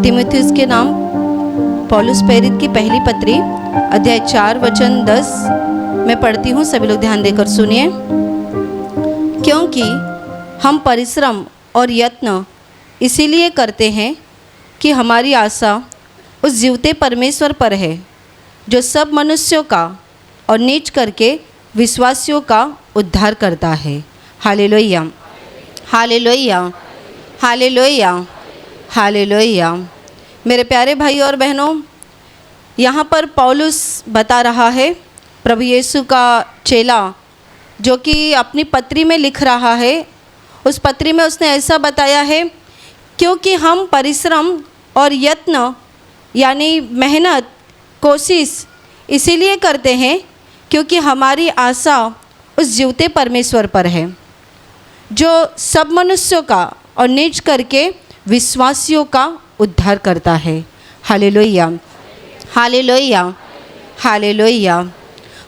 तीमुथियुस के नाम पौलुस प्रेरित की पहली पत्री अध्याय 4 वचन 10 मैं पढ़ती हूँ, सभी लोग ध्यान देकर सुनिए। क्योंकि हम परिश्रम और यत्न इसीलिए करते हैं कि हमारी आशा उस जीवते परमेश्वर पर है, जो सब मनुष्यों का और नीच करके विश्वासियों का उद्धार करता है। Hallelujah, hallelujah, hallelujah, hallelujah. मेरे प्यारे भाई और बहनों, यहाँ पर पौलुस बता रहा है, प्रभु यीशु का चेला जो कि अपनी पत्री में लिख रहा है, उस पत्री में उसने ऐसा बताया है, क्योंकि हम परिश्रम और यत्न यानी मेहनत कोशिश इसीलिए करते हैं क्योंकि हमारी आशा उस जीवते परमेश्वर पर है, जो सब मनुष्यों का और नीच करके विश्वासियों का उद्धार करता है। Hallelujah, hallelujah, hallelujah.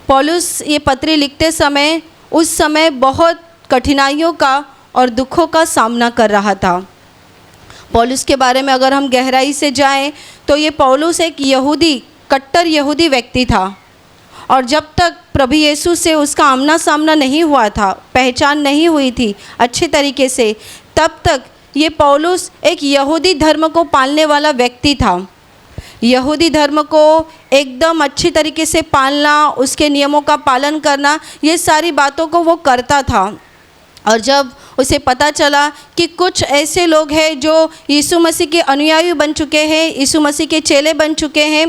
पौलुस ये पत्री लिखते समय उस समय बहुत कठिनाइयों का और दुखों का सामना कर रहा था। पौलुस के बारे में अगर हम गहराई से जाएं तो ये पौलुस एक यहूदी, कट्टर यहूदी व्यक्ति था, और जब तक प्रभु यीशु से उसका आमना सामना नहीं हुआ था, पहचान नहीं हुई थी अच्छे तरीके से, तब तक ये पौलुस एक यहूदी धर्म को पालने वाला व्यक्ति था। यहूदी धर्म को एकदम अच्छी तरीके से पालना, उसके नियमों का पालन करना, ये सारी बातों को वो करता था। और जब उसे पता चला कि कुछ ऐसे लोग हैं जो यीशु मसीह के अनुयायी बन चुके हैं, यीशु मसीह के चेले बन चुके हैं,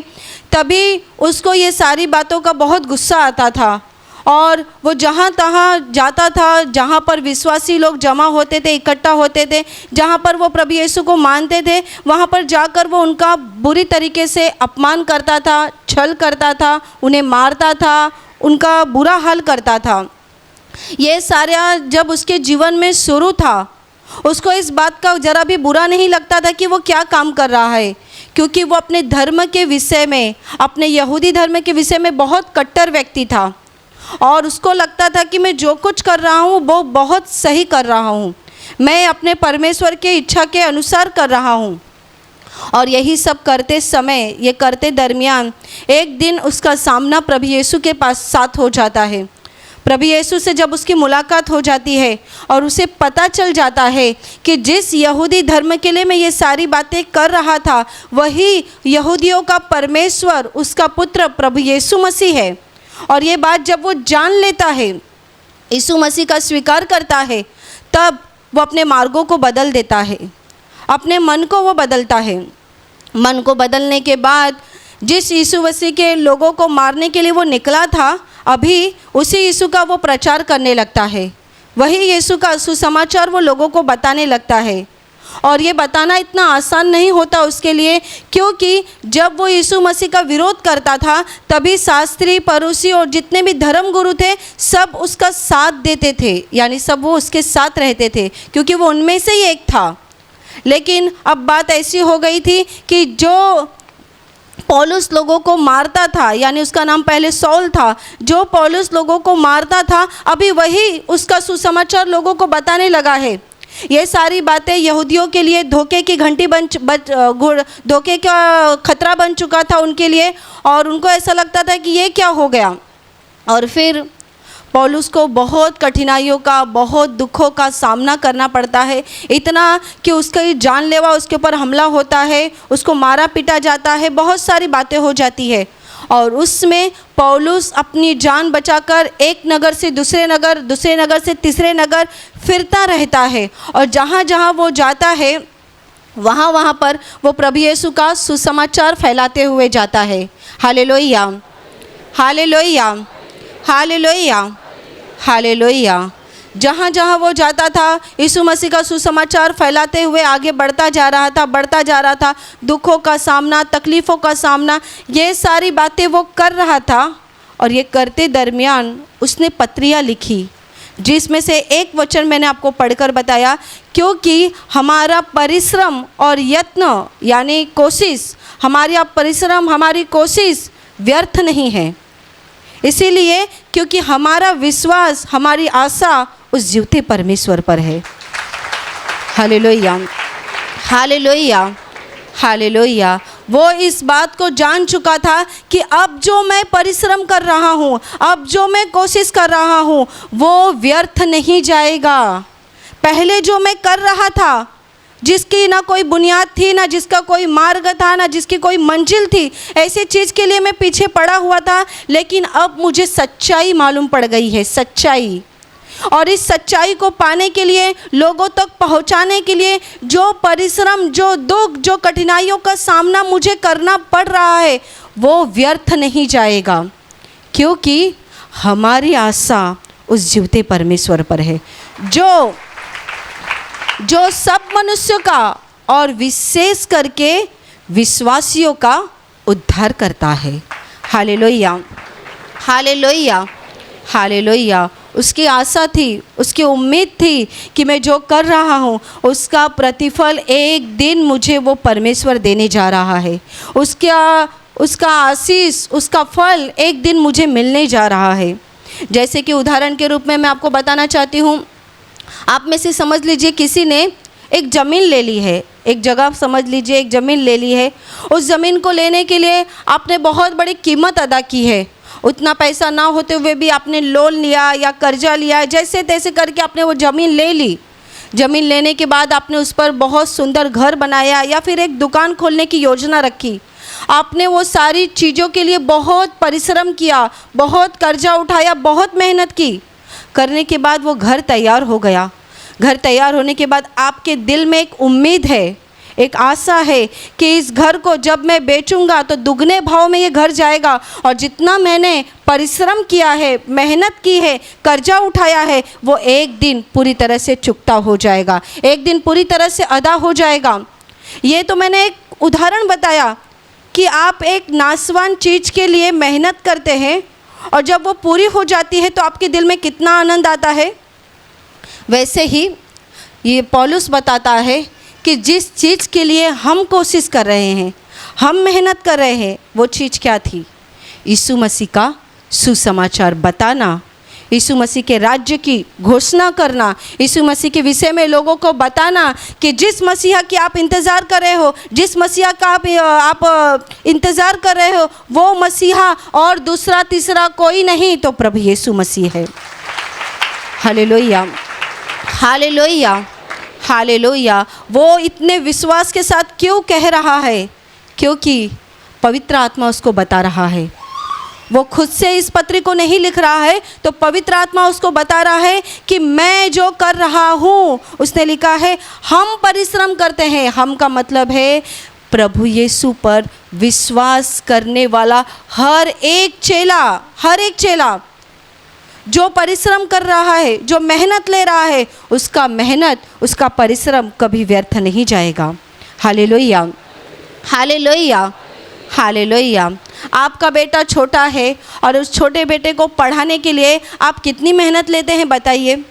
तभी उसको ये सारी बातों का बहुत गुस्सा आता था। और वो जहाँ तहाँ जाता था, जहाँ पर विश्वासी लोग जमा होते थे, इकट्ठा होते थे, जहाँ पर वो प्रभु यीशु को मानते थे, वहाँ पर जाकर वो उनका बुरी तरीके से अपमान करता था, छल करता था, उन्हें मारता था, उनका बुरा हाल करता था। ये सारा जब उसके जीवन में शुरू था, उसको इस बात का ज़रा भी बुरा नहीं लगता था कि वो क्या काम कर रहा है, क्योंकि वो अपने धर्म के विषय में, अपने यहूदी धर्म के विषय में बहुत कट्टर व्यक्ति था। और उसको लगता था कि मैं जो कुछ कर रहा हूँ वो बहुत सही कर रहा हूँ, मैं अपने परमेश्वर के इच्छा के अनुसार कर रहा हूँ। और यही सब करते समय, ये करते दरमियान एक दिन उसका सामना प्रभु यीशु के पास साथ हो जाता है। प्रभु यीशु से जब उसकी मुलाकात हो जाती है और उसे पता चल जाता है कि जिस यहूदी धर्म के लिए मैं ये सारी बातें कर रहा था, वही यहूदियों का परमेश्वर, उसका पुत्र प्रभु यीशु मसीह है। और ये बात जब वो जान लेता है, यीशु मसीह का स्वीकार करता है, तब वो अपने मार्गों को बदल देता है, अपने मन को वो बदलता है। मन को बदलने के बाद जिस यीशु मसीह के लोगों को मारने के लिए वो निकला था, अभी उसी यीशु का वो प्रचार करने लगता है, वही यीशु का सुसमाचार वो लोगों को बताने लगता है। और ये बताना इतना आसान नहीं होता उसके लिए, क्योंकि जब वो यीशु मसीह का विरोध करता था, तभी शास्त्री, फरीसी और जितने भी धर्म गुरु थे, सब उसका साथ देते थे, यानी सब वो उसके साथ रहते थे, क्योंकि वो उनमें से ही एक था। लेकिन अब बात ऐसी हो गई थी कि जो पौलुस लोगों को मारता था, यानी उसका नाम पहले सौल था, जो पौलुस लोगों को मारता था, अभी वही उसका सुसमाचार लोगों को बताने लगा है। ये सारी बातें यहूदियों के लिए धोखे की घंटी धोखे का खतरा बन चुका था उनके लिए, और उनको ऐसा लगता था कि ये क्या हो गया। और फिर पौलुस को बहुत कठिनाइयों का, बहुत दुखों का सामना करना पड़ता है, इतना कि उसका जानलेवा उसके ऊपर हमला होता है, उसको मारा पीटा जाता है, बहुत सारी बातें हो जाती है। और उसमें पौलुस अपनी जान बचाकर एक नगर से दूसरे नगर, दूसरे नगर से तीसरे नगर फिरता रहता है, और जहाँ जहाँ वो जाता है वहाँ वहाँ पर वो प्रभु यीशु का सुसमाचार फैलाते हुए जाता है। Hallelujah, hallelujah, hallelujah, hallelujah. जहाँ जहाँ वो जाता था, यीशु मसीह का सुसमाचार फैलाते हुए आगे बढ़ता जा रहा था, बढ़ता जा रहा था। दुखों का सामना, तकलीफ़ों का सामना, ये सारी बातें वो कर रहा था। और ये करते दरमियान उसने पत्रियाँ लिखी, जिसमें से एक वचन मैंने आपको पढ़कर बताया, क्योंकि हमारा परिश्रम और यत्न यानी कोशिश, हमारा परिश्रम, हमारी कोशिश व्यर्थ नहीं है, इसीलिए क्योंकि हमारा विश्वास, हमारी आशा उस जीवते परमेश्वर पर है। Hallelujah, hallelujah, hallelujah. वो इस बात को जान चुका था कि अब जो मैं परिश्रम कर रहा हूँ, अब जो मैं कोशिश कर रहा हूँ, वो व्यर्थ नहीं जाएगा। पहले जो मैं कर रहा था, जिसकी ना कोई बुनियाद थी, ना जिसका कोई मार्ग था, ना जिसकी कोई मंजिल थी, ऐसी चीज़ के लिए मैं पीछे पड़ा हुआ था। लेकिन अब मुझे सच्चाई मालूम पड़ गई है, सच्चाई। और इस सच्चाई को पाने के लिए, लोगों तक पहुंचाने के लिए जो परिश्रम, जो दुख, जो कठिनाइयों का सामना मुझे करना पड़ रहा है, वो व्यर्थ नहीं जाएगा, क्योंकि हमारी आशा उस जीवते परमेश्वर पर है, जो सब मनुष्यों का और विशेष करके विश्वासियों का उद्धार करता है। Hallelujah, hallelujah, hallelujah. उसकी आशा थी, उसकी उम्मीद थी कि मैं जो कर रहा हूँ उसका प्रतिफल एक दिन मुझे वो परमेश्वर देने जा रहा है, उसका आशीष, उसका फल एक दिन मुझे मिलने जा रहा है। जैसे कि उदाहरण के रूप में मैं आपको बताना चाहती हूँ, आप में से समझ लीजिए किसी ने एक ज़मीन ले ली है, एक जगह समझ लीजिए एक ज़मीन ले ली है। उस ज़मीन को लेने के लिए आपने बहुत बड़ी कीमत अदा की है। उतना पैसा ना होते हुए भी आपने लोन लिया या कर्जा लिया, जैसे तैसे करके आपने वो ज़मीन ले ली। ज़मीन लेने के बाद आपने उस पर बहुत सुंदर घर बनाया या फिर एक दुकान खोलने की योजना रखी। आपने वो सारी चीज़ों के लिए बहुत परिश्रम किया, बहुत कर्जा उठाया, बहुत मेहनत की। करने के बाद वो घर तैयार हो गया। घर तैयार होने के बाद आपके दिल में एक उम्मीद है, एक आशा है कि इस घर को जब मैं बेचूंगा तो दुगने भाव में ये घर जाएगा, और जितना मैंने परिश्रम किया है, मेहनत की है, कर्जा उठाया है, वो एक दिन पूरी तरह से चुकता हो जाएगा, एक दिन पूरी तरह से अदा हो जाएगा। ये तो मैंने एक उदाहरण बताया कि आप एक नाशवान चीज़ के लिए मेहनत करते हैं और जब वो पूरी हो जाती है तो आपके दिल में कितना आनंद आता है। वैसे ही ये पौलुस बताता है कि जिस चीज़ के लिए हम कोशिश कर रहे हैं, हम मेहनत कर रहे हैं, वो चीज़ क्या थी? यीशु मसीह का सुसमाचार बताना, यीशु मसीह के राज्य की घोषणा करना, यीशु मसीह के विषय में लोगों को बताना कि जिस मसीहा की आप इंतज़ार कर रहे हो, जिस मसीहा का आप इंतज़ार कर रहे हो, वो मसीहा और दूसरा तीसरा कोई नहीं तो प्रभु यीशु मसीह है। Hallelujah, hallelujah, hallelujah. वो इतने विश्वास के साथ क्यों कह रहा है? क्योंकि पवित्र आत्मा उसको बता रहा है। वो खुद से इस पत्री को नहीं लिख रहा है, तो पवित्र आत्मा उसको बता रहा है कि मैं जो कर रहा हूँ, उसने लिखा है हम परिश्रम करते हैं। हम का मतलब है प्रभु यीशु पर विश्वास करने वाला हर एक चेला जो परिश्रम कर रहा है, जो मेहनत ले रहा है, उसका मेहनत, उसका परिश्रम कभी व्यर्थ नहीं जाएगा। Hallelujah, hallelujah, hallelujah. आपका बेटा छोटा है और उस छोटे बेटे को पढ़ाने के लिए आप कितनी मेहनत लेते हैं बताइए?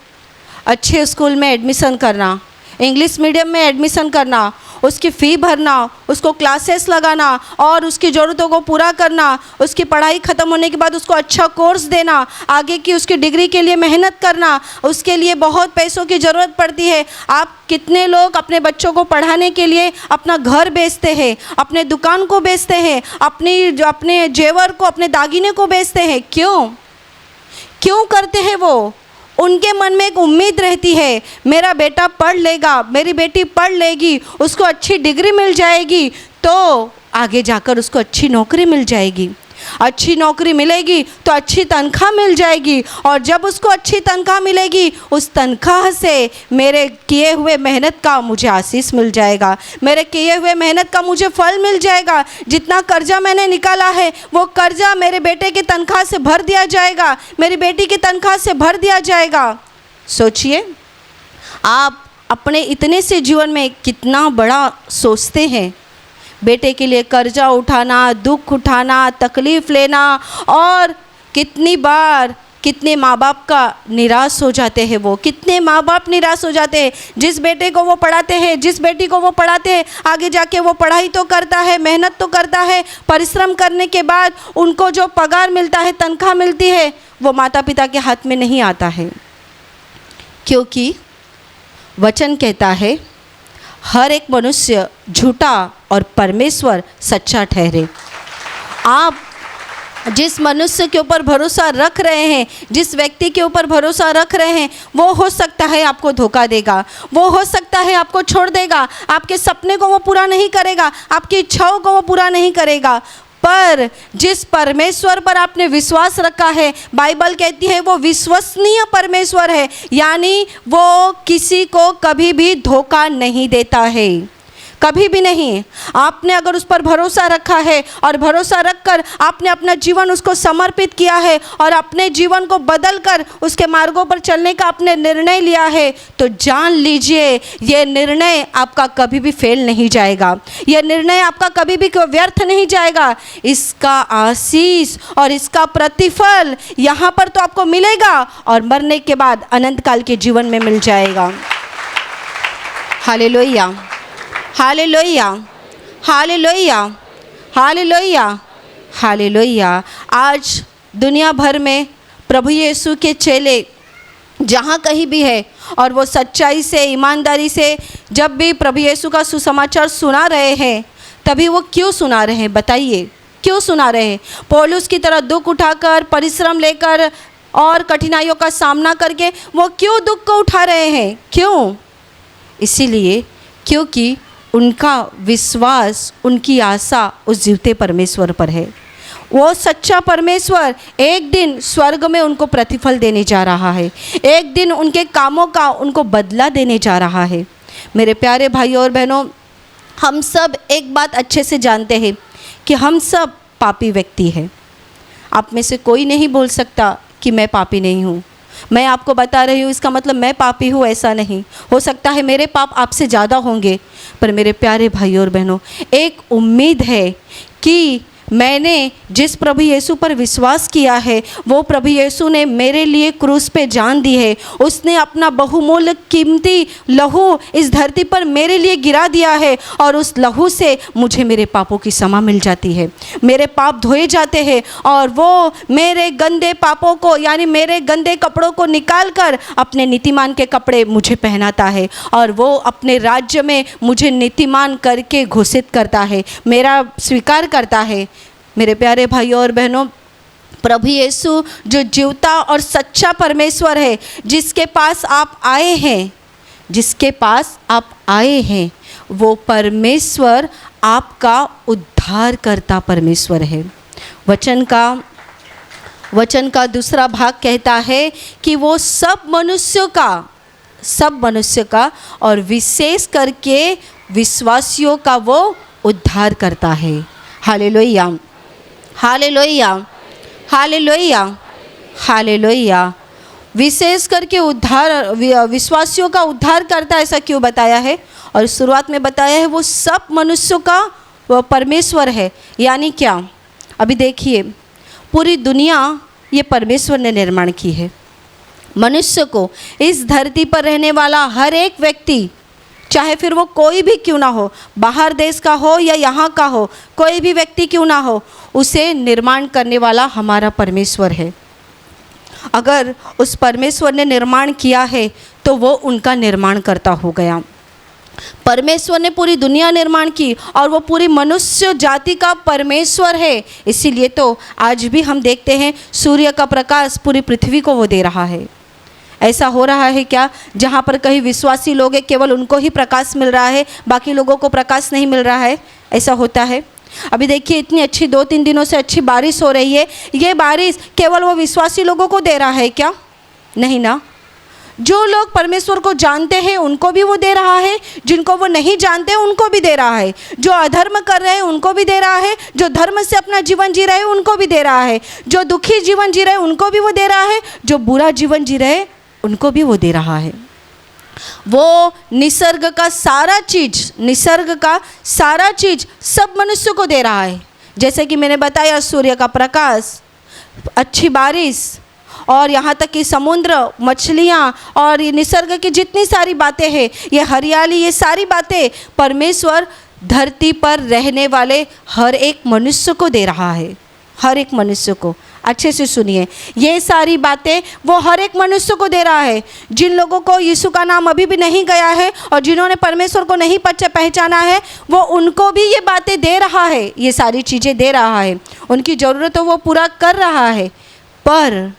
अच्छे स्कूल में एडमिशन करना, इंग्लिश मीडियम में एडमिशन करना, उसकी फ़ी भरना, उसको क्लासेस लगाना और उसकी ज़रूरतों को पूरा करना, उसकी पढ़ाई ख़त्म होने के बाद उसको अच्छा कोर्स देना, आगे की उसकी डिग्री के लिए मेहनत करना, उसके लिए बहुत पैसों की ज़रूरत पड़ती है। आप कितने लोग अपने बच्चों को पढ़ाने के लिए अपना घर बेचते हैं, अपने दुकान को बेचते हैं, अपने जेवर को, अपने दागिने को बेचते हैं। क्यों करते हैं वो? उनके मन में एक उम्मीद रहती है, मेरा बेटा पढ़ लेगा, मेरी बेटी पढ़ लेगी, उसको अच्छी डिग्री मिल जाएगी तो आगे जाकर उसको अच्छी नौकरी मिल जाएगी, अच्छी नौकरी मिलेगी तो अच्छी तनख्वाह मिल जाएगी, और जब उसको अच्छी तनख्वाह मिलेगी, उस तनख्वाह से मेरे किए हुए मेहनत का मुझे आशीष मिल जाएगा, मेरे किए हुए मेहनत का मुझे फल मिल जाएगा। जितना कर्जा मैंने निकाला है वो कर्जा मेरे बेटे की तनख्वाह से भर दिया जाएगा, मेरी बेटी की तनख्वाह से भर दिया जाएगा। सोचिए, आप अपने इतने से जीवन में कितना बड़ा सोचते हैं। बेटे के लिए कर्जा उठाना, दुख उठाना, तकलीफ़ लेना, और कितनी बार कितने माँ बाप का निराश हो जाते हैं। वो कितने माँ बाप निराश हो जाते हैं। जिस बेटे को वो पढ़ाते हैं, जिस बेटी को वो पढ़ाते हैं, आगे जाके वो पढ़ाई तो करता है, मेहनत तो करता है, परिश्रम करने के बाद उनको जो पगार मिलता है, तनख्वाह मिलती है, वो माता पिता के हाथ में नहीं आता है। क्योंकि वचन कहता है हर एक मनुष्य झूठा और परमेश्वर सच्चा ठहरे। आप जिस मनुष्य के ऊपर भरोसा रख रहे हैं, जिस व्यक्ति के ऊपर भरोसा रख रहे हैं, वो हो सकता है आपको धोखा देगा, वो हो सकता है आपको छोड़ देगा, आपके सपने को वो पूरा नहीं करेगा, आपकी इच्छाओं को वो पूरा नहीं करेगा। पर जिस परमेश्वर पर आपने विश्वास रखा है, बाइबल कहती है वो विश्वसनीय परमेश्वर है, यानी वो किसी को कभी भी धोखा नहीं देता है, कभी भी नहीं। आपने अगर उस पर भरोसा रखा है और भरोसा रखकर आपने अपना जीवन उसको समर्पित किया है और अपने जीवन को बदलकर उसके मार्गों पर चलने का आपने निर्णय लिया है, तो जान लीजिए ये निर्णय आपका कभी भी फेल नहीं जाएगा, ये निर्णय आपका कभी भी व्यर्थ नहीं जाएगा। इसका आशीष और इसका प्रतिफल यहाँ पर तो आपको मिलेगा और मरने के बाद अनंत काल के जीवन में मिल जाएगा। Hallelujah, hallelujah, hallelujah, hallelujah, hallelujah. आज दुनिया भर में प्रभु यीशु के चेले जहाँ कहीं भी है और वो सच्चाई से, ईमानदारी से जब भी प्रभु यीशु का सुसमाचार सुना रहे हैं, तभी वो क्यों सुना रहे हैं बताइए, क्यों सुना रहे हैं? पौलुस की तरह दुख उठाकर, परिश्रम लेकर और कठिनाइयों का सामना करके वो क्यों दुख को उठा रहे हैं? क्यों? इसीलिए क्योंकि उनका विश्वास, उनकी आशा उस जीवते परमेश्वर पर है। वो सच्चा परमेश्वर एक दिन स्वर्ग में उनको प्रतिफल देने जा रहा है, एक दिन उनके कामों का उनको बदला देने जा रहा है। मेरे प्यारे भाइयों और बहनों, हम सब एक बात अच्छे से जानते हैं कि हम सब पापी व्यक्ति हैं। आप में से कोई नहीं बोल सकता कि मैं पापी नहीं हूँ। मैं आपको बता रही हूँ, इसका मतलब मैं पापी हूँ ऐसा नहीं। हो सकता है मेरे पाप आपसे ज़्यादा होंगे, पर मेरे प्यारे भाइयों और बहनों, एक उम्मीद है कि मैंने जिस प्रभु यीशु पर विश्वास किया है, वो प्रभु यीशु ने मेरे लिए क्रूस पे जान दी है। उसने अपना बहुमूल्य कीमती लहू इस धरती पर मेरे लिए गिरा दिया है और उस लहू से मुझे मेरे पापों की क्षमा मिल जाती है, मेरे पाप धोए जाते हैं और वो मेरे गंदे पापों को, यानी मेरे गंदे कपड़ों को निकाल कर अपने नीतिमान के कपड़े मुझे पहनाता है और वो अपने राज्य में मुझे नीतिमान करके घोषित करता है, मेरा स्वीकार करता है। मेरे प्यारे भाइयों और बहनों, प्रभु यीशु जो जीवता और सच्चा परमेश्वर है, जिसके पास आप आए हैं, जिसके पास आप आए हैं, वो परमेश्वर आपका उद्धार करता परमेश्वर है। वचन का दूसरा भाग कहता है कि वो सब मनुष्यों का और विशेष करके विश्वासियों का वो उद्धार करता है। Hallelujah, hallelujah, hallelujah, hallelujah. विशेष करके विश्वासियों का उद्धार करता, ऐसा क्यों बताया है? और शुरुआत में बताया है वो सब मनुष्यों का वो परमेश्वर है। यानी क्या? अभी देखिए, पूरी दुनिया ये परमेश्वर ने निर्माण की है। मनुष्य को, इस धरती पर रहने वाला हर एक व्यक्ति, चाहे फिर वो कोई भी क्यों ना हो, बाहर देश का हो या यहाँ का हो, कोई भी व्यक्ति क्यों ना हो, उसे निर्माण करने वाला हमारा परमेश्वर है। अगर उस परमेश्वर ने निर्माण किया है तो वो उनका निर्माण करता हो गया। परमेश्वर ने पूरी दुनिया निर्माण की और वो पूरी मनुष्य जाति का परमेश्वर है। इसीलिए तो आज भी हम देखते हैं सूर्य का प्रकाश पूरी पृथ्वी को वो दे रहा है। ऐसा हो रहा है क्या? जहाँ पर कहीं विश्वासी लोग हैं केवल उनको ही प्रकाश मिल रहा है, बाकी लोगों को प्रकाश नहीं मिल रहा है? ऐसा होता है। अभी देखिए, इतनी अच्छी 2-3 दिनों से अच्छी बारिश हो रही है। ये बारिश केवल वो विश्वासी लोगों को दे रहा है क्या? नहीं ना। जो लोग परमेश्वर को जानते हैं उनको भी वो दे रहा है, जिनको वो नहीं जानते उनको भी दे रहा है, जो अधर्म कर रहे हैं उनको भी दे रहा है, जो धर्म से अपना जीवन जी रहे हैं उनको भी दे रहा है, जो दुखी जीवन जी रहे हैं उनको भी वो दे रहा है, जो बुरा जीवन जी रहे हैं उनको भी वो दे रहा है। वो निसर्ग का सारा चीज सब मनुष्य को दे रहा है। जैसे कि मैंने बताया, सूर्य का प्रकाश, अच्छी बारिश और यहाँ तक कि समुद्र, मछलियाँ और ये निसर्ग की जितनी सारी बातें हैं, ये हरियाली, ये सारी बातें परमेश्वर धरती पर रहने वाले हर एक मनुष्य को दे रहा है, हर एक मनुष्य को। अच्छे से सुनिए, ये सारी बातें वो हर एक मनुष्य को दे रहा है। जिन लोगों को यीशु का नाम अभी भी नहीं गया है और जिन्होंने परमेश्वर को नहीं पहचाना है, वो उनको भी ये बातें दे रहा है, ये सारी चीज़ें दे रहा है, उनकी ज़रूरतों वो पूरा कर रहा है। पर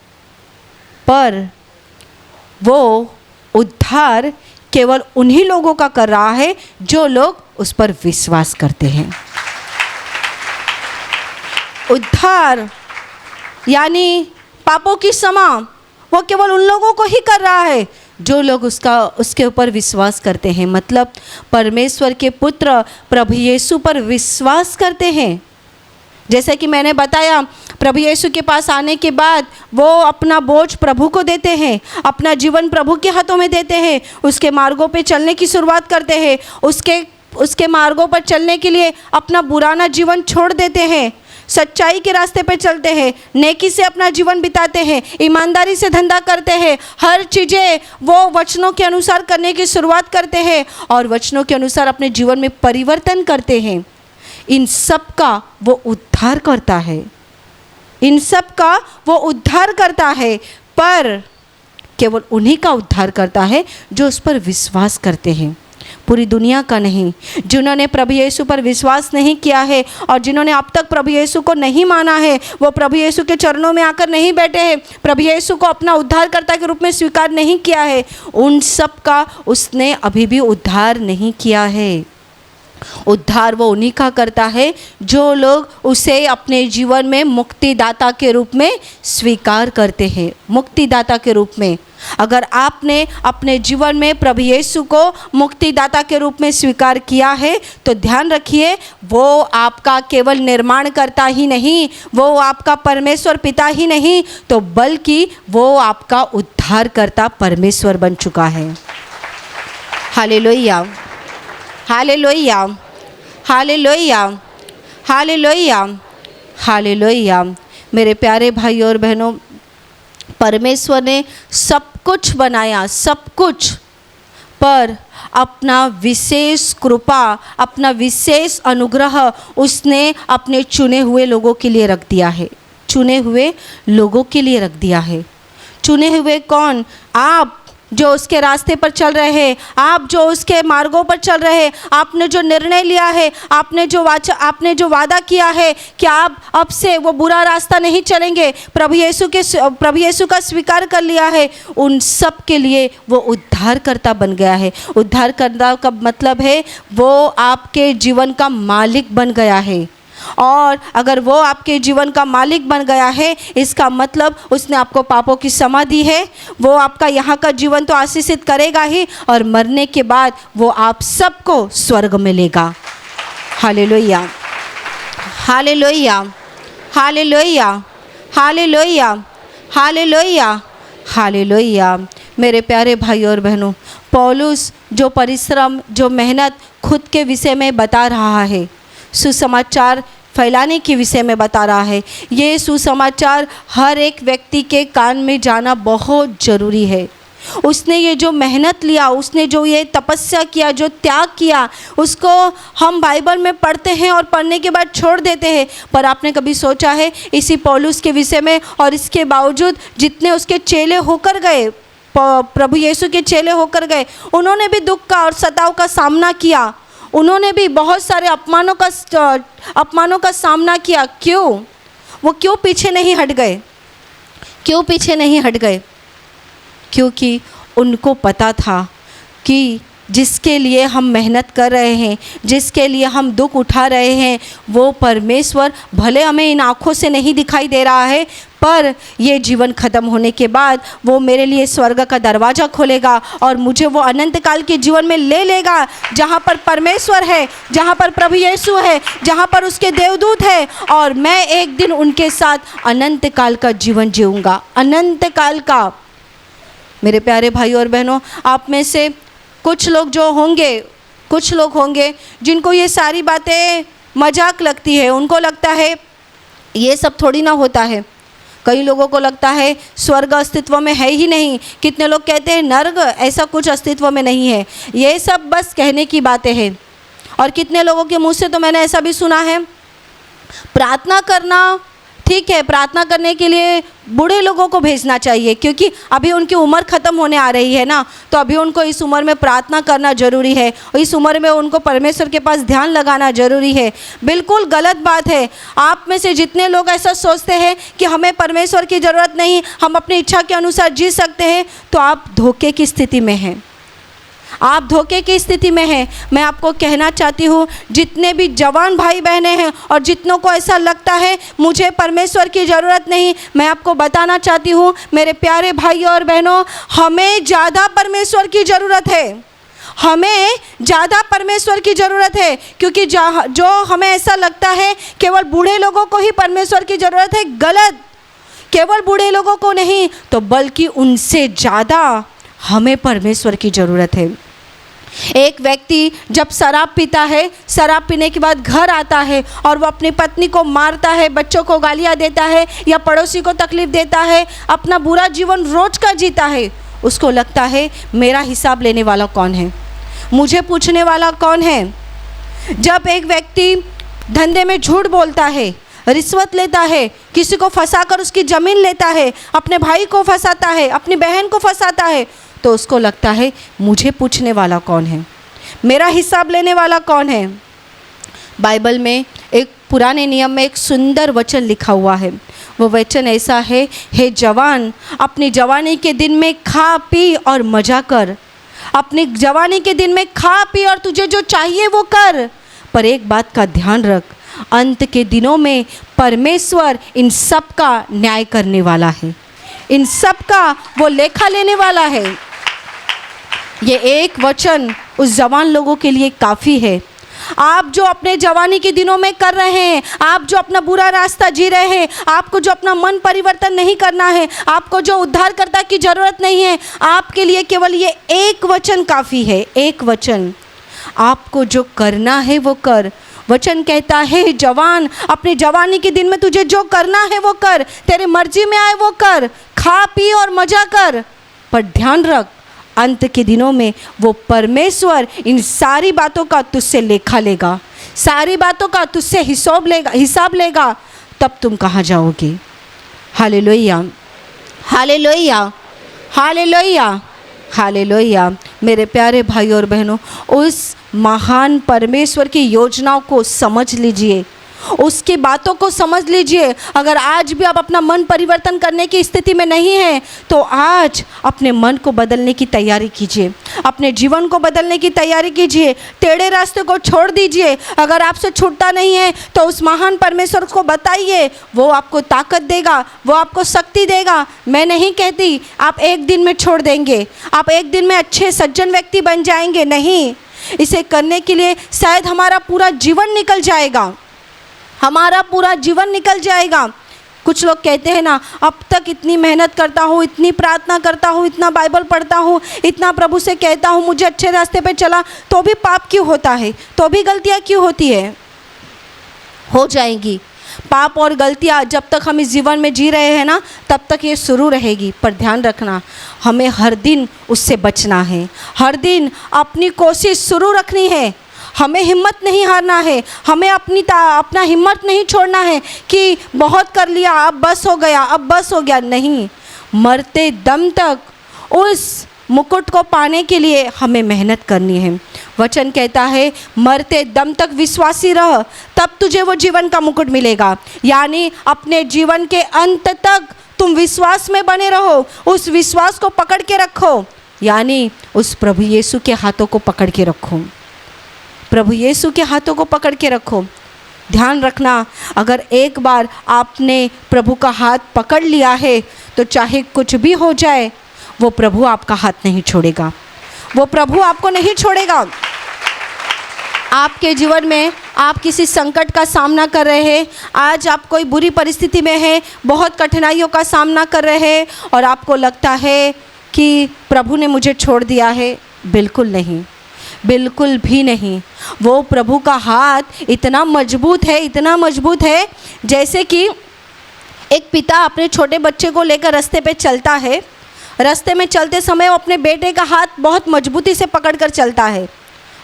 वो उद्धार केवल उन्हीं लोगों का कर रहा है जो लोग उस पर विश्वास करते हैं। उद्धार यानी पापों की क्षमा वो केवल उन लोगों को ही कर रहा है जो लोग उसके ऊपर विश्वास करते हैं, मतलब परमेश्वर के पुत्र प्रभु यीशु पर विश्वास करते हैं। जैसे कि मैंने बताया, प्रभु यीशु के पास आने के बाद वो अपना बोझ प्रभु को देते हैं, अपना जीवन प्रभु के हाथों में देते हैं, उसके मार्गों पे चलने की शुरुआत करते हैं, उसके मार्गों पर चलने के लिए अपना पुराना जीवन छोड़ देते हैं, सच्चाई के रास्ते पे चलते हैं, नेकी से अपना जीवन बिताते हैं, ईमानदारी से धंधा करते हैं, हर चीज़ें वो वचनों के अनुसार करने की शुरुआत करते हैं और वचनों के अनुसार अपने जीवन में परिवर्तन करते हैं। इन सब का वो उद्धार करता है, इन सब का वो उद्धार करता है, पर केवल उन्हीं का उद्धार करता है जो उस पर विश्वास करते हैं, पूरी दुनिया का नहीं। जिन्होंने प्रभु यीशु पर विश्वास नहीं किया है और जिन्होंने अब तक प्रभु यीशु को नहीं माना है, वो प्रभु यीशु के चरणों में आकर नहीं बैठे हैं, प्रभु यीशु को अपना उद्धारकर्ता के रूप में स्वीकार नहीं किया है, उन सब का उसने अभी भी उद्धार नहीं किया है। उद्धार वो उन्हीं का करता है जो लोग उसे अपने जीवन में मुक्तिदाता के रूप में स्वीकार करते हैं। मुक्तिदाता के रूप में, अगर आपने अपने जीवन में प्रभु यीशु को मुक्तिदाता के रूप में स्वीकार किया है तो ध्यान रखिए, वो आपका केवल निर्माण करता ही नहीं, वो आपका परमेश्वर पिता ही नहीं, तो बल्कि वो आपका उद्धारकर्ता परमेश्वर बन चुका है। Hallelujah, hallelujah, hallelujah, hallelujah, hallelujah. मेरे प्यारे भाई और बहनों, परमेश्वर ने सब कुछ बनाया, सब कुछ, पर अपना विशेष कृपा, अपना विशेष अनुग्रह उसने अपने चुने हुए लोगों के लिए रख दिया है। चुने हुए लोगों के लिए रख दिया है। चुने हुए कौन? आप जो उसके रास्ते पर चल रहे हैं, आप जो उसके मार्गों पर चल रहे हैं, आपने जो निर्णय लिया है, आपने जो वादा किया है कि आप अब से वो बुरा रास्ता नहीं चलेंगे, प्रभु यीशु का स्वीकार कर लिया है, उन सब के लिए वो उद्धारकर्ता बन गया है। उद्धारकर्ता का मतलब है वो आपके जीवन का मालिक बन गया है। और अगर वो आपके जीवन का मालिक बन गया है, इसका मतलब उसने आपको पापों की क्षमा दी है। वो आपका यहाँ का जीवन तो आशीषित करेगा ही, और मरने के बाद वो आप सबको स्वर्ग में लेगा। Hallelujah, hallelujah, hallelujah, hallelujah, hallelujah, hallelujah. मेरे प्यारे भाई और बहनों, पौलुस जो परिश्रम, जो मेहनत खुद के विषय में बता रहा है, सुसमाचार फैलाने के विषय में बता रहा है, ये सुसमाचार हर एक व्यक्ति के कान में जाना बहुत ज़रूरी है। उसने ये जो मेहनत लिया, उसने जो ये तपस्या किया, जो त्याग किया, उसको हम बाइबल में पढ़ते हैं और पढ़ने के बाद छोड़ देते हैं। पर आपने कभी सोचा है इसी पौलुस के विषय में, और इसके बावजूद जितने उसके चेले होकर गए, प्रभु यीशु के चेले होकर गए, उन्होंने भी दुख का और सताव का सामना किया, उन्होंने भी बहुत सारे अपमानों का सामना किया। क्यों? वो क्यों पीछे नहीं हट गए? क्यों पीछे नहीं हट गए? क्योंकि उनको पता था कि जिसके लिए हम मेहनत कर रहे हैं, जिसके लिए हम दुख उठा रहे हैं, वो परमेश्वर भले हमें इन आँखों से नहीं दिखाई दे रहा है, पर ये जीवन ख़त्म होने के बाद वो मेरे लिए स्वर्ग का दरवाज़ा खोलेगा और मुझे वो अनंत काल के जीवन में ले लेगा, जहाँ पर परमेश्वर है, जहाँ पर प्रभु यीशु है, जहाँ पर उसके देवदूत है, और मैं एक दिन उनके साथ अनंत काल का जीवन जीऊँगा, अनंत काल का। मेरे प्यारे भाई और बहनों, आप में से कुछ लोग होंगे जिनको ये सारी बातें मजाक लगती है, उनको लगता है ये सब थोड़ी ना होता है। कई लोगों को लगता है स्वर्ग अस्तित्व में है ही नहीं, कितने लोग कहते हैं नर्क, ऐसा कुछ अस्तित्व में नहीं है। ये सब बस कहने की बातें हैं। और कितने लोगों के मुँह से तो मैंने ऐसा भी सुना है, प्रार्थना करना ठीक है, प्रार्थना करने के लिए बूढ़े लोगों को भेजना चाहिए, क्योंकि अभी उनकी उम्र ख़त्म होने आ रही है ना, तो अभी उनको इस उम्र में प्रार्थना करना ज़रूरी है, इस उम्र में उनको परमेश्वर के पास ध्यान लगाना ज़रूरी है। बिल्कुल गलत बात है। आप में से जितने लोग ऐसा सोचते हैं कि हमें परमेश्वर की ज़रूरत नहीं, हम अपनी इच्छा के अनुसार जी सकते हैं, तो आप धोखे की स्थिति में हैं, आप धोखे की स्थिति में हैं। मैं आपको कहना चाहती हूँ, जितने भी जवान भाई बहनें हैं और जितनों को ऐसा लगता है मुझे परमेश्वर की ज़रूरत नहीं, मैं आपको बताना चाहती हूँ मेरे प्यारे भाई और बहनों, हमें ज़्यादा परमेश्वर की ज़रूरत है, हमें ज़्यादा परमेश्वर की ज़रूरत है। क्योंकि जो हमें ऐसा लगता है केवल बूढ़े लोगों को ही परमेश्वर की ज़रूरत है, गलत। केवल बूढ़े लोगों को नहीं, तो बल्कि उनसे ज़्यादा हमें परमेश्वर की ज़रूरत है। एक व्यक्ति जब शराब पीता है, शराब पीने के बाद घर आता है और वो अपनी पत्नी को मारता है, बच्चों को गालियाँ देता है या पड़ोसी को तकलीफ़ देता है, अपना बुरा जीवन रोज का जीता है, उसको लगता है मेरा हिसाब लेने वाला कौन है, मुझे पूछने वाला कौन है। जब एक व्यक्ति धंधे में झूठ बोलता है, रिश्वत लेता है, किसी को फंसाकर उसकी ज़मीन लेता है, अपने भाई को फंसाता है, अपनी बहन को फंसाता है, तो उसको लगता है मुझे पूछने वाला कौन है, मेरा हिसाब लेने वाला कौन है। बाइबल में एक पुराने नियम में एक सुंदर वचन लिखा हुआ है। वो वचन ऐसा है, हे जवान, अपनी जवानी के दिन में खा पी और मज़ा कर, अपनी जवानी के दिन में खा पी और तुझे जो चाहिए वो कर, पर एक बात का ध्यान रख, अंत के दिनों में परमेश्वर इन सब का न्याय करने वाला है, इन सब का वो लेखा लेने वाला है। ये एक वचन उस जवान लोगों के लिए काफ़ी है। आप जो अपने जवानी के दिनों में कर रहे हैं, आप जो अपना बुरा रास्ता जी रहे हैं, आपको जो अपना मन परिवर्तन नहीं करना है, आपको जो उद्धारकर्ता की ज़रूरत नहीं है, आपके लिए केवल ये एक वचन काफ़ी है, एक वचन। आपको जो करना है वो कर। वचन कहता है, जवान, अपनी जवानी के दिन में तुझे जो करना है वो कर, तेरे मर्जी में आए वो कर, खा पी और मज़ा कर, पर ध्यान रख, अंत के दिनों में वो परमेश्वर इन सारी बातों का तुझसे लेखा लेगा, सारी बातों का तुझसे हिसाब लेगा, तब तुम कहाँ जाओगे। Hallelujah, hallelujah, hallelujah, hallelujah. मेरे प्यारे भाई और बहनों, उस महान परमेश्वर की योजनाओं को समझ लीजिए, उसकी बातों को समझ लीजिए। अगर आज भी आप अपना मन परिवर्तन करने की स्थिति में नहीं हैं, तो आज अपने मन को बदलने की तैयारी कीजिए, अपने जीवन को बदलने की तैयारी कीजिए, टेढ़े रास्ते को छोड़ दीजिए। अगर आपसे छूटता नहीं है तो उस महान परमेश्वर को बताइए, वो आपको ताकत देगा, वो आपको शक्ति देगा। मैं नहीं कहती आप एक दिन में छोड़ देंगे, आप एक दिन में अच्छे सज्जन व्यक्ति बन जाएंगे, नहीं। इसे करने के लिए शायद हमारा पूरा जीवन निकल जाएगा, हमारा पूरा जीवन निकल जाएगा। कुछ लोग कहते हैं ना, अब तक इतनी मेहनत करता हूँ, इतनी प्रार्थना करता हूँ, इतना बाइबल पढ़ता हूँ, इतना प्रभु से कहता हूँ, मुझे अच्छे रास्ते पे चला, तो भी पाप क्यों होता है, तो भी गलतियाँ क्यों होती है। हो जाएंगी पाप और गलतियाँ, जब तक हम इस जीवन में जी रहे हैं ना, तब तक ये शुरू रहेगी। पर ध्यान रखना, हमें हर दिन उससे बचना है, हर दिन अपनी कोशिश शुरू रखनी है, हमें हिम्मत नहीं हारना है, हमें अपना हिम्मत नहीं छोड़ना है कि बहुत कर लिया अब बस हो गया, अब बस हो गया। नहीं, मरते दम तक उस मुकुट को पाने के लिए हमें मेहनत करनी है। वचन कहता है, मरते दम तक विश्वासी रह, तब तुझे वो जीवन का मुकुट मिलेगा। यानी अपने जीवन के अंत तक तुम विश्वास में बने रहो, उस विश्वास को पकड़ के रखो, यानी उस प्रभु यीशु के हाथों को पकड़ के रखो, प्रभु यीशु के हाथों को पकड़ के रखो। ध्यान रखना, अगर एक बार आपने प्रभु का हाथ पकड़ लिया है, तो चाहे कुछ भी हो जाए, वो प्रभु आपका हाथ नहीं छोड़ेगा, वो प्रभु आपको नहीं छोड़ेगा। आपके जीवन में आप किसी संकट का सामना कर रहे हैं, आज आप कोई बुरी परिस्थिति में हैं, बहुत कठिनाइयों का सामना कर रहे हैं और आपको लगता है कि प्रभु ने मुझे छोड़ दिया है, बिल्कुल नहीं, बिल्कुल भी नहीं। वो प्रभु का हाथ इतना मजबूत है, इतना मजबूत है, जैसे कि एक पिता अपने छोटे बच्चे को लेकर रास्ते पे चलता है, रास्ते में चलते समय वो अपने बेटे का हाथ बहुत मजबूती से पकड़कर चलता है,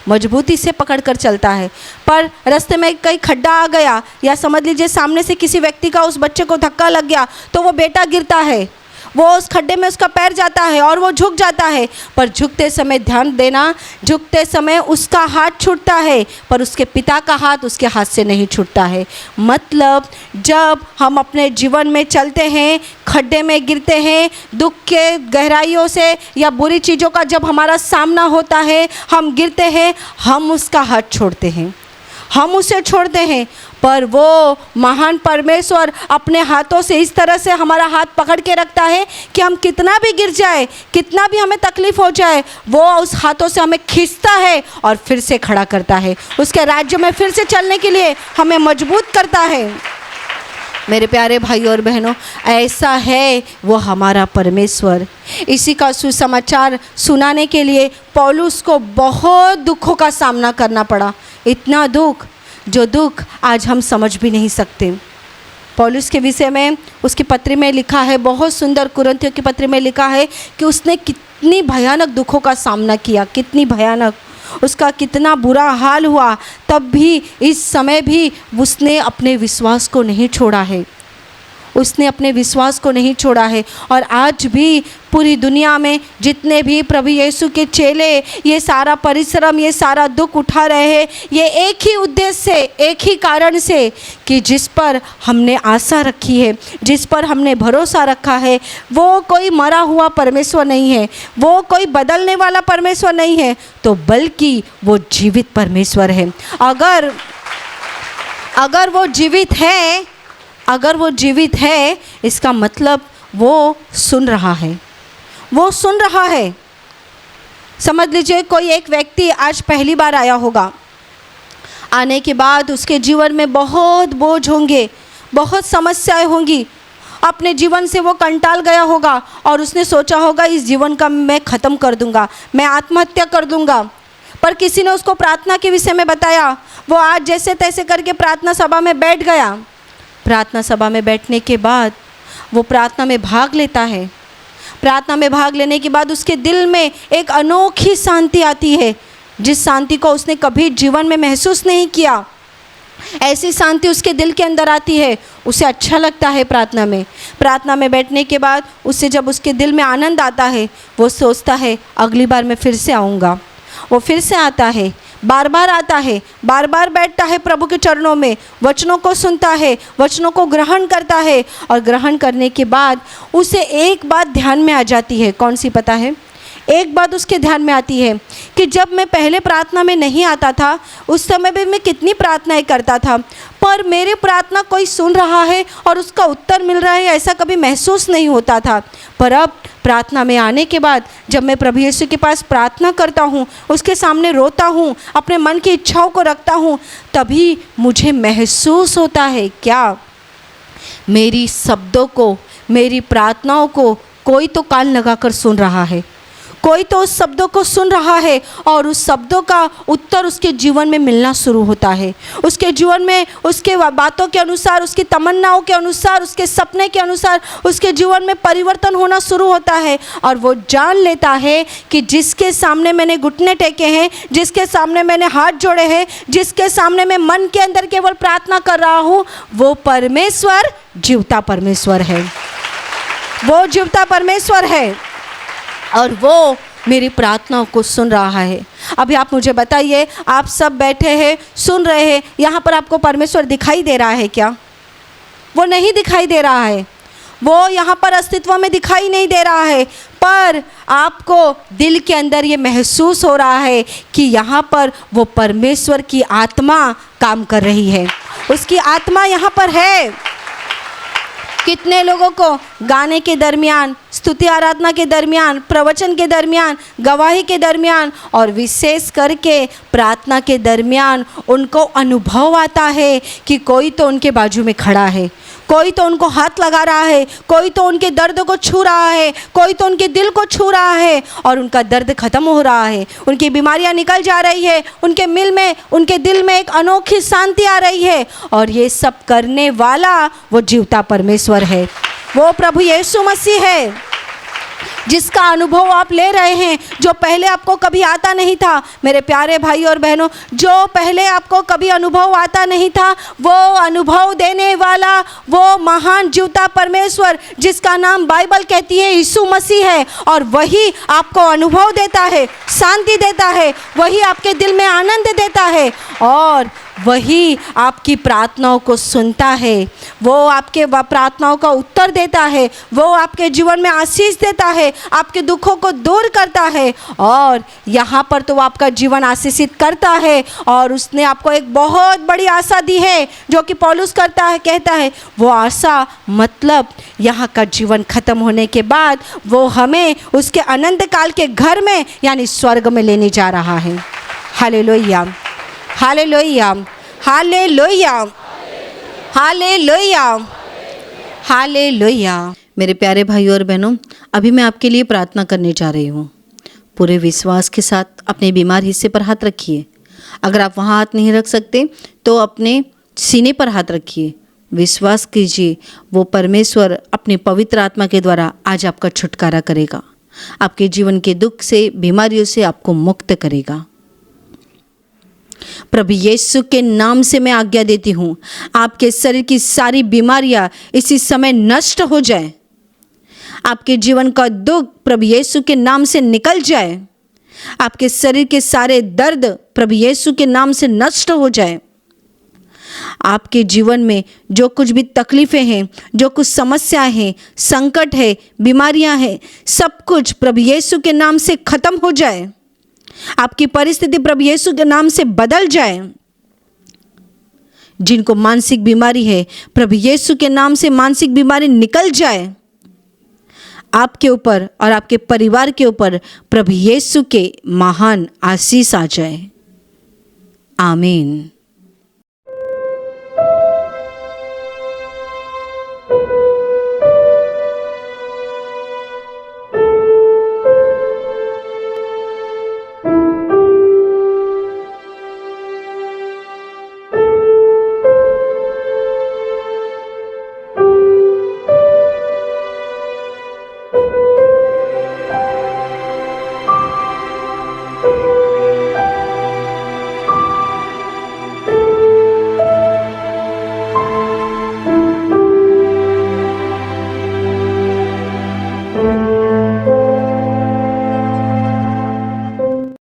मजबूती से पकड़ कर चलता है। पर रास्ते में कहीं खड्डा आ गया या समझ लीजिए सामने से किसी व्यक्ति का उस बच्चे को धक्का लग गया तो वो बेटा गिरता है, वो उस खड्डे में उसका पैर जाता है और वो झुक जाता है। पर झुकते समय ध्यान देना, झुकते समय उसका हाथ छूटता है पर उसके पिता का हाथ उसके हाथ से नहीं छूटता है। मतलब जब हम अपने जीवन में चलते हैं, खड्डे में गिरते हैं, दुख के गहराइयों से या बुरी चीज़ों का जब हमारा सामना होता है, हम गिरते हैं, हम उसका हाथ छोड़ते हैं, हम उसे छोड़ते हैं। पर वो महान परमेश्वर अपने हाथों से इस तरह से हमारा हाथ पकड़ के रखता है कि हम कितना भी गिर जाए, कितना भी हमें तकलीफ़ हो जाए, वो उस हाथों से हमें खींचता है और फिर से खड़ा करता है, उसके राज्य में फिर से चलने के लिए हमें मजबूत करता है। मेरे प्यारे भाई और बहनों, ऐसा है वो हमारा परमेश्वर। इसी का सुसमाचार सुनाने के लिए पौलुस को बहुत दुखों का सामना करना पड़ा। इतना दुख, जो दुख आज हम समझ भी नहीं सकते। पौलुस के विषय में उसकी पत्री में लिखा है, बहुत सुंदर कुरिन्थियों की पत्री में लिखा है कि उसने कितनी भयानक दुखों का सामना किया, कितनी भयानक, उसका कितना बुरा हाल हुआ, तब भी इस समय भी उसने अपने विश्वास को नहीं छोड़ा है, उसने अपने विश्वास को नहीं छोड़ा है। और आज भी पूरी दुनिया में जितने भी प्रभु यीशु के चेले ये सारा परिश्रम, ये सारा दुख उठा रहे हैं, ये एक ही उद्देश्य से, एक ही कारण से कि जिस पर हमने आशा रखी है, जिस पर हमने भरोसा रखा है, वो कोई मरा हुआ परमेश्वर नहीं है, वो कोई बदलने वाला परमेश्वर नहीं है, तो बल्कि वो जीवित परमेश्वर है। अगर वो जीवित है, अगर वो जीवित है, इसका मतलब वो सुन रहा है, वो सुन रहा है। समझ लीजिए कोई एक व्यक्ति आज पहली बार आया होगा, आने के बाद उसके जीवन में बहुत बोझ होंगे, बहुत समस्याएं होंगी, अपने जीवन से वो कंटाल गया होगा और उसने सोचा होगा इस जीवन का मैं ख़त्म कर दूंगा, मैं आत्महत्या कर दूंगा। पर किसी ने उसको प्रार्थना के विषय में बताया, वो आज जैसे तैसे करके प्रार्थना सभा में बैठ गया। प्रार्थना सभा में बैठने के बाद वो प्रार्थना में भाग लेता है। प्रार्थना में भाग लेने के बाद उसके दिल में एक अनोखी शांति आती है, जिस शांति को उसने कभी जीवन में महसूस नहीं किया। ऐसी शांति उसके दिल के अंदर आती है, उसे अच्छा लगता है प्रार्थना में। प्रार्थना में बैठने के बाद उससे जब उसके दिल में आनंद आता है, वो सोचता है अगली बार मैं फिर से आऊँगा। वो फिर से आता है, बार बार आता है, बार बार बैठता है प्रभु के चरणों में, वचनों को सुनता है, वचनों को ग्रहण करता है। और ग्रहण करने के बाद उसे एक बात ध्यान में आ जाती है। कौन सी पता है? एक बात उसके ध्यान में आती है कि जब मैं पहले प्रार्थना में नहीं आता था, उस समय भी मैं कितनी प्रार्थनाएं करता था, पर मेरी प्रार्थना कोई सुन रहा है और उसका उत्तर मिल रहा है, ऐसा कभी महसूस नहीं होता था। पर अब प्रार्थना में आने के बाद जब मैं प्रभु यीशु के पास प्रार्थना करता हूँ, उसके सामने रोता हूँ, अपने मन की इच्छाओं को रखता हूँ, तभी मुझे महसूस होता है क्या मेरी शब्दों को, मेरी प्रार्थनाओं को कोई तो कान लगाकर सुन रहा है, कोई तो उस शब्दों को सुन रहा है और उस शब्दों का उत्तर उसके जीवन में मिलना शुरू होता है। उसके जीवन में उसके बातों के अनुसार, उसकी तमन्नाओं के अनुसार, उसके सपने के अनुसार उसके जीवन में परिवर्तन होना शुरू होता है। और वो जान लेता है कि जिसके सामने मैंने घुटने टेके हैं, जिसके सामने मैंने हाथ जोड़े हैं, जिसके सामने मैं मन के अंदर केवल प्रार्थना कर रहा हूँ, वो परमेश्वर जीवता परमेश्वर है, वो जीवता परमेश्वर है और वो मेरी प्रार्थनाओं को सुन रहा है। अभी आप मुझे बताइए, आप सब बैठे हैं, सुन रहे हैं, यहाँ पर आपको परमेश्वर दिखाई दे रहा है क्या? वो नहीं दिखाई दे रहा है, वो यहाँ पर अस्तित्व में दिखाई नहीं दे रहा है, पर आपको दिल के अंदर ये महसूस हो रहा है कि यहाँ पर वो परमेश्वर की आत्मा काम कर रही है, उसकी आत्मा यहाँ पर है। कितने लोगों को गाने के दरमियान, स्तुति आराधना के दरमियान, प्रवचन के दरमियान, गवाही के दरमियान और विशेष करके प्रार्थना के दरमियान उनको अनुभव आता है कि कोई तो उनके बाजू में खड़ा है, कोई तो उनको हाथ लगा रहा है, कोई तो उनके दर्द को छू रहा है, कोई तो उनके दिल को छू रहा है और उनका दर्द खत्म हो रहा है, उनकी बीमारियां निकल जा रही है, उनके दिल में एक अनोखी शांति आ रही है। और ये सब करने वाला वो जीवता परमेश्वर है, वो प्रभु यीशु मसीह है। जिसका अनुभव आप ले रहे हैं, जो पहले आपको कभी आता नहीं था। मेरे प्यारे भाई और बहनों, जो पहले आपको कभी अनुभव आता नहीं था, वो अनुभव देने वाला वो महान जीवता परमेश्वर, जिसका नाम बाइबल कहती है यीशु मसीह है, और वही आपको अनुभव देता है, शांति देता है, वही आपके दिल में आनंद देता है, और वही आपकी प्रार्थनाओं को सुनता है, वो आपके प्रार्थनाओं का उत्तर देता है, वो आपके जीवन में आशीष देता है, आपके दुखों को दूर करता है, और यहाँ पर तो वो आपका जीवन आशीषित करता है। और उसने आपको एक बहुत बड़ी आशा दी है, जो कि पौलुस कहता है वो आशा मतलब यहाँ का जीवन खत्म होने के बाद वो हमें उसके अनंत काल के घर में यानी स्वर्ग में लेने जा रहा है। Hallelujah, hallelujah, hallelujah, hallelujah, hallelujah. मेरे प्यारे भाइयों और बहनों, अभी मैं आपके लिए प्रार्थना करने जा रही हूँ। पूरे विश्वास के साथ अपने बीमार हिस्से पर हाथ रखिए। अगर आप वहाँ हाथ नहीं रख सकते तो अपने सीने पर हाथ रखिए। विश्वास कीजिए, वो परमेश्वर अपनी पवित्र आत्मा के द्वारा आज आपका छुटकारा करेगा, आपके जीवन के दुख से, बीमारियों से आपको मुक्त करेगा। प्रभु यीशु के नाम से मैं आज्ञा देती हूँ, आपके शरीर की सारी बीमारियां इसी समय नष्ट हो जाए। आपके जीवन का दुख प्रभु यीशु के नाम से निकल जाए। आपके शरीर के सारे दर्द प्रभु यीशु के नाम से नष्ट हो जाए। आपके जीवन में जो कुछ भी तकलीफें हैं, जो कुछ समस्याएं हैं, संकट है, बीमारियां हैं, सब कुछ प्रभु यीशु के नाम से खत्म हो जाए। आपकी परिस्थिति प्रभु यीशु के नाम से बदल जाए। जिनको मानसिक बीमारी है, प्रभु यीशु के नाम से मानसिक बीमारी निकल जाए। आपके ऊपर और आपके परिवार के ऊपर प्रभु यीशु के महान आशीष आ जाए। आमीन।